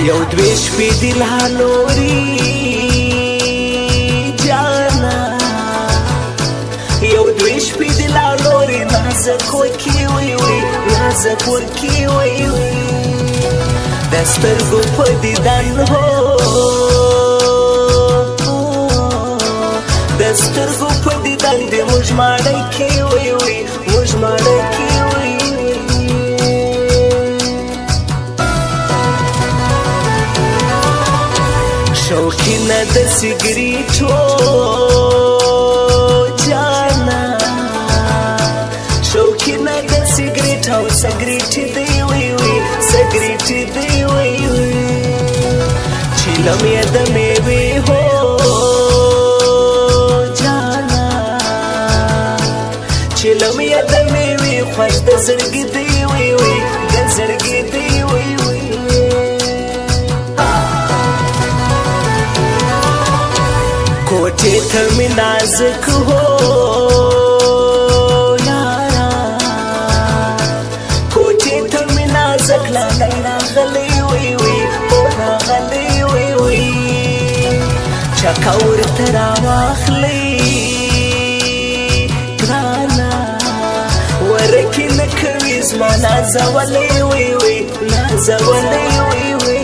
یو دوی شپې دي لا نورې جانا یو دوی شپې دي لا نورې نازک وکې وی وی نازک وکې وی وی د سترګو په دیدن هو د سترګو په دیدن دې موږ ماړی کې وی وی موږ ماړی کې وی شوقینه د سګریټو جانا شوقینه د سګریټ او سګریټ دی وی وی سګریټ دی وی وی چیلم یې د میوې هو جانا چیلم یې د میوې خوښ د زړګي دی وی وی د زړګي دی وی وی کوټې ته مې نازک هو یارا کوټې ته مې نازک لالی راغلی وی وی او راغلی وی وی چکه ورته راواخلئ ګرانه ورکې نه کوي زما نازولی وی وی نازولی وی وی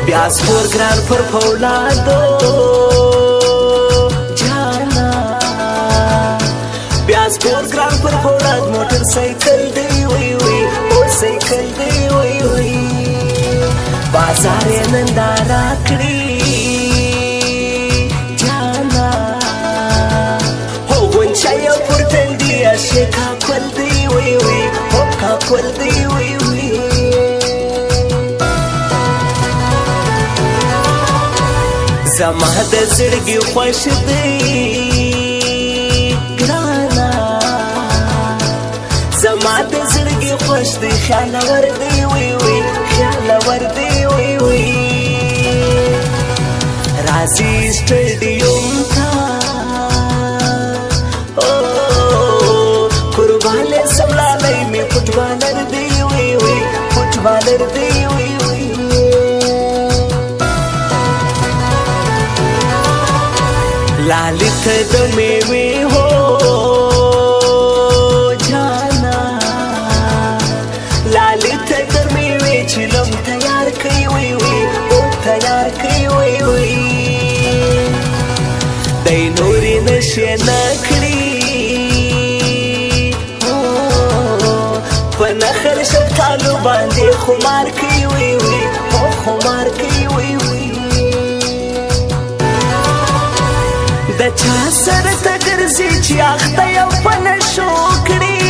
بیا سپور ګران پر فولادو جانا بیا سپور ګران پر فولاد موټر سایکل دی وی وی او سایکل دی وی وی بازار یې ننداره کړي جانا هو غونچه یې پر تندي اشې کاکل دی وی وی او کاکل دی وی وی زما د زړګي خوښ دی ګرانه زما د زړګي خوښ دی خیال ور دی وی وی خیال ور دی وی وی راځي سټډیوم ته قربانه سملالای می فوټبالر دی وی وی فوټبالر دی وی وی لالی ته د میوې هو جانا لالی ته د میوې چیلم تیار کړي وی وی او تیار کړي وی وی دی نورې نشې نه کړي په نخل شفتالو باندې خمار کړي وی وی او خمار کړي وی وی د چا سره ته ګرځې چې اخته یو په نشو کړي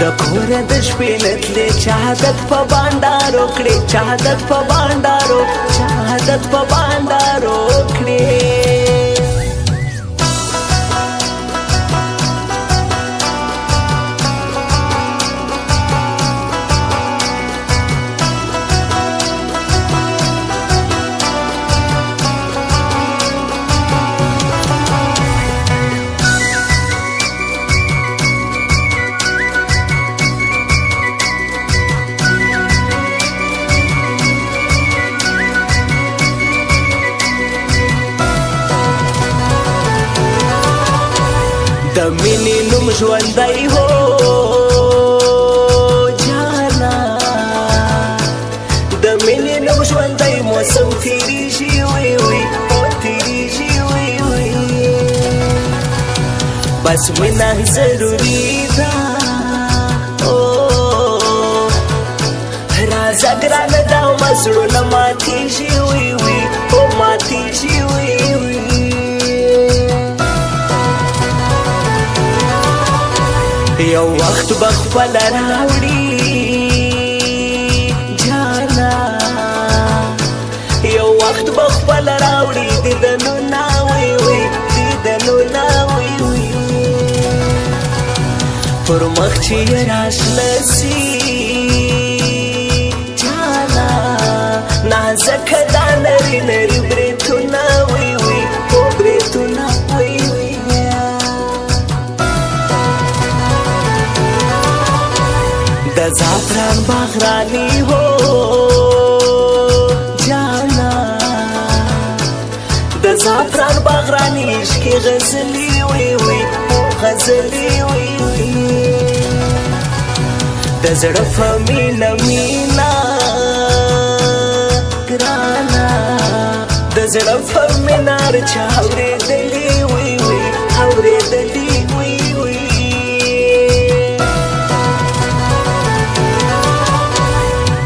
د کوره د شپې نه تلې چې عادت په بانډارو کړې چې عادت په بانډارو چې عادت په بانډارو کړې د مینې نوم ژوندی هو جانا د مینې نوم ژوندی موسم تیریږي وی وی او تیریږي وی وی بس مینه ضروري ده راځه ګرانه دا مزړونه ماتیږي وی وی او ماتیږي وی وی یو وخت بخپل راوړي جانا یو وخت بخپل راوړي دیدنو نا وی وی دیدنو نا وی وی پر مخ چې راشله سي جانا نازک دا نری نری بریتونه وی وی او بریتونه وی وی باغرانی हो जाना د زعفران باغرانی عشق غزلی وی وی غزلی وی وی د زړه په مینا مینا ګرانا د زړه په مینار چا اورېدلې وی وی اورېدلې وی وی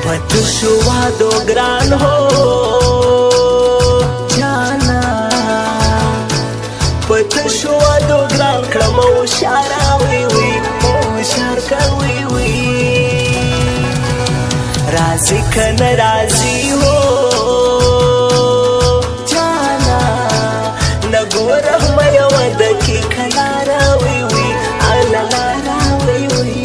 پتو شو وادو ګران हो जाना پتو شو وادو ګران کړم وشاره وی وی وشار کوي وی राजी कन राजी हो जाना नगोर मयवद की खलारा वी वी अललारा वी वी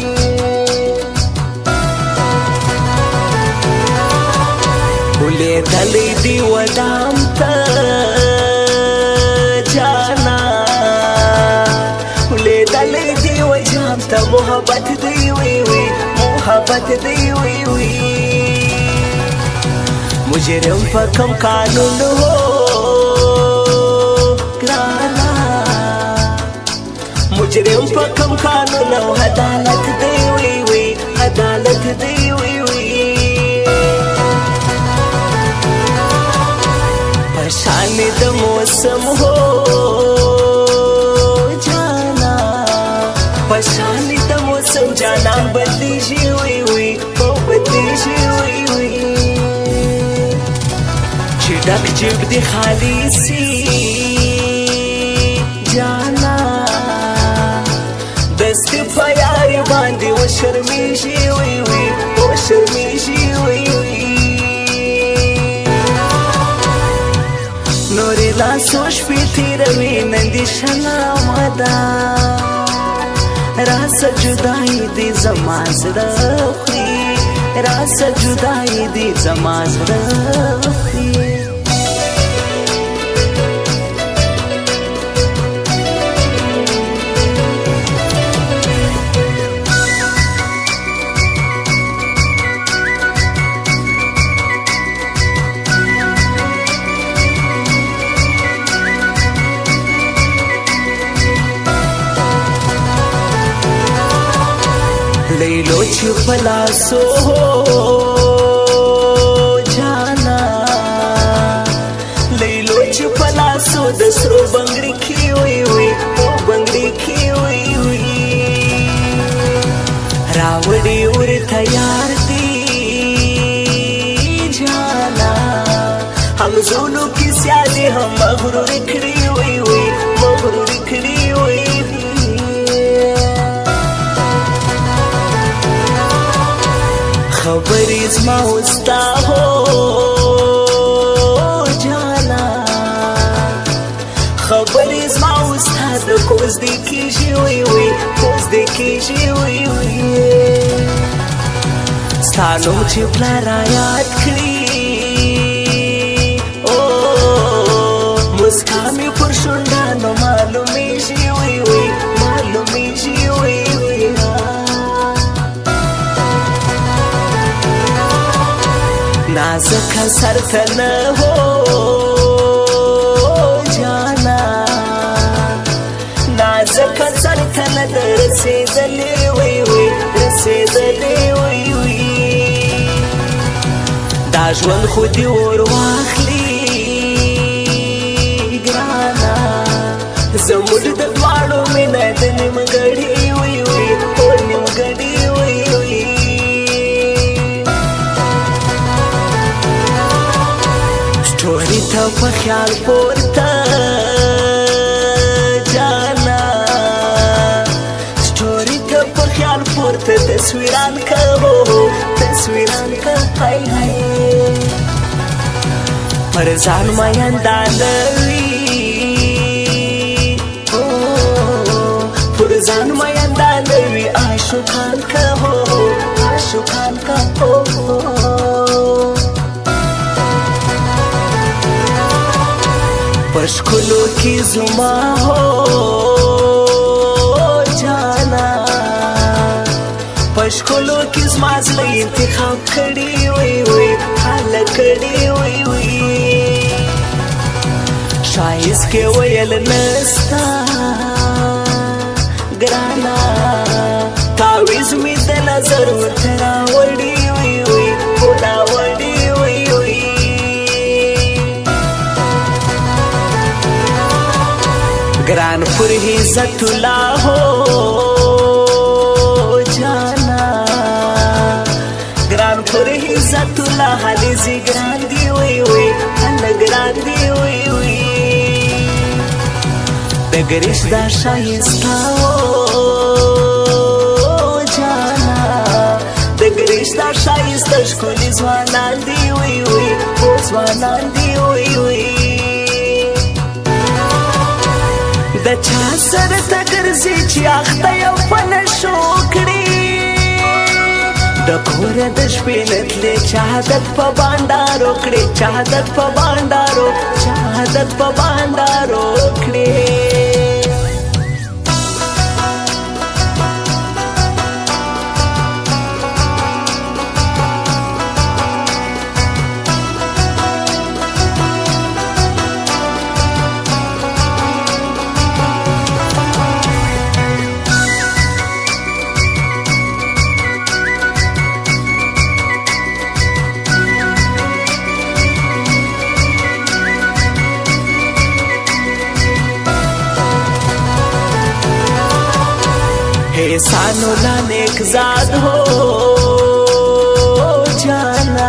बुले दली दी वदाम ता जाना बुले दली दी वजाम ता मोहब्बत दी वी वी मोहब्बत दी वी वी मुजरिम पर कम कानून हो ग्राना मुजरिम पर कम कानून हो अदालत दे वी वी अदालत दे वी वी परेशानी द मौसम हो जाना परेशानी द मौसम जाना बदली जी वी वी बदली जी वी वी डक जेब दी खाली सी जाना दस्त प्यारी बांधी वो शर्मीशी हुई हुई वो शर्मीशी हुई हुई नोरीला सोच भी थी रवी नंदी शला मदा रास जुदाई दी जमाज रखी रास जुदाई दी जमाज रखी लैलो छुपलासो हो जाना लैलो छुपलासो दसरो बंगड़ी की हुई हुई ओ बंगड़ी की हुई हुई रावड़ी उर तैयार थी जाना हम जोनों की स्याली हम मगरूर खड़ी हुई हुई मगरूर खड़ी हुई खबर इस्मा उस्ता हो जाना खबर इस्मा उस्ता तो कोस देखी जी हुई हुई कोस देखी जी हुई हुई स्थानों चिपला रायात खड़ी ओ मुस्कामी पुरुषुंडा नो मालूमी जी हुई हुई मालूमी जी हुई हुई नाज़ुक सरथन हो जाना नाज़ुक सरथन रसे दले हुई हुई रसे दले हुई हुई दाजवन खुदी और वाखली ग्राना जमुद दवाड़ों में नदन मगड़ी हुई हुई और निमगड़ी हुई हुई स्टोरी था ख्याल पोरता जाना स्टोरी था ख्याल पोरता तस्वीरान का हो तस्वीरान का हाय हाय परजान मयंदानवी ओ परजान मयंदानवी आशुखान का हो आशुखान का हो पशकुलो की जुमा हो जाना पशकुलो की زما زړه انتخاب کړي وي وي حاله کړي وي وي شایست کې ویل نستا ګرانا تعویز می د نظر ورته راوړي وي وي راوړي وي وي ګران پر عزت الله هو جانا ګران پر عزت الله حالي ګران دی وي وي هل ګران دی وي وي د ګریش دا شایسته جانا د ګریش دا شایسته ښکلي ځوانان دی وي وي ځوانان دی وي وي د چا سره ته ګرځې چې اخته یو په نشو کړي د کوره د شپې نه تلې چې عادت په بانډارو کړې چې عادت په بانډارو چې عادت په بانډارو کړې एहसानो ला नेक ज़ाद हो जाना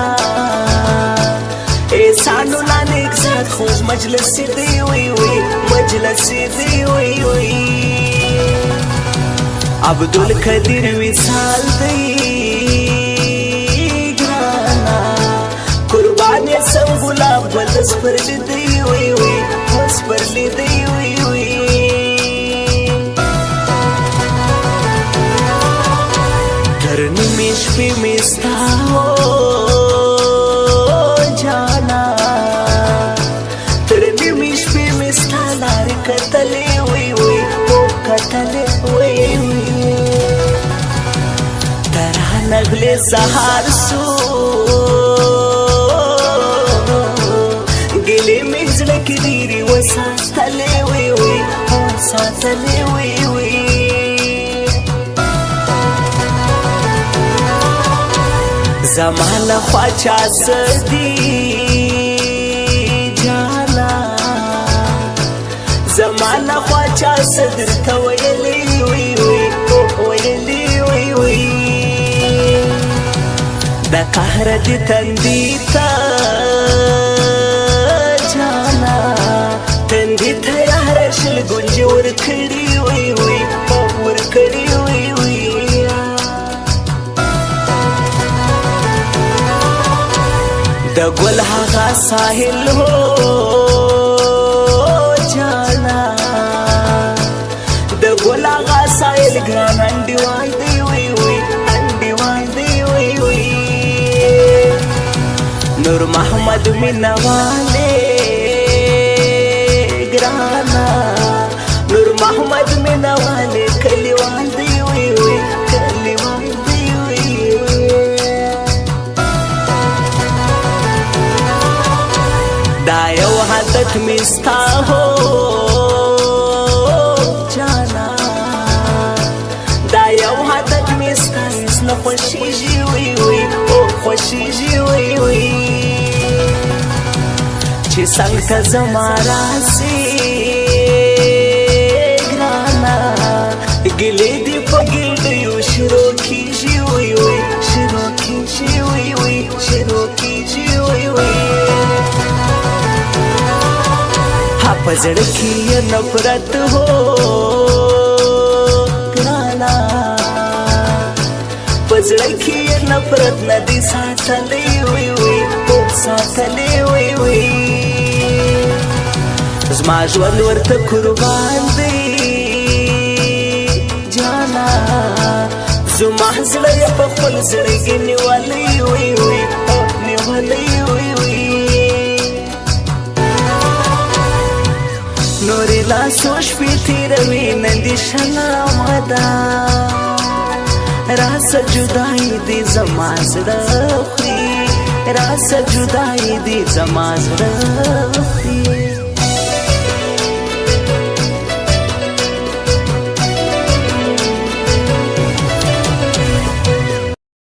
एहसानो ला नेक ज़ाद खूब मजलिस दी हुई हुई मजलिस दी हुई हुई अब्दुल कदीर विसाल दी ग्राना कुर्बान सब गुलाब बलस पर दी हुई हुई बस पर दी हुई हुई निमेश पे मिस्ता हो जाना तेरे निमेश पे मिस्ता लार कतले हुई हुई वो कतले हुई हुई तरह नगले सहार सो गिले में जलक दीरी वो सातले हुई हुई वो सातले हुई हुई زمانه خواچا سدي جانا زمانه خواچا صدر ته ویلي وي وي ویلي وي وي د قهر دي تندي ته جانا تندي ته یار شل ګنج ور کړی وي وي ور کړی وي وي د ګل هغه ساحل هو جانا د ګل هغه ساحل ګران انډیوال دی وي وي انډیوال دی وي وي نور محمد مینواله ګرانا نور محمد مینواله کلیوال دی وي وي کلیوال دی وي دا یو حادت مستا هو جانا دا یو حادت مستا اسنه خوشیږي وي وي او خوشیږي وي وي چې څنګه زما راسي ګرانا ګلې دې په ګلډیو شروع کیږي وي وي شروع کیږي وي وي شروع کیږي وي وي پزړ کې نفرت هو ګرانا پزړ کې نفرت ندي ساتلې وي وي ساتلې وي وي زما ژوند ورته قربان دی جانا زما زړه په خپل زړه کې نیولې وي وي نیولې وي وي نورې لا سوچ پې تېروي نندې شنه مدا راس جدائی دی زما زړه خوري راس جدائی دی زما زړه خوري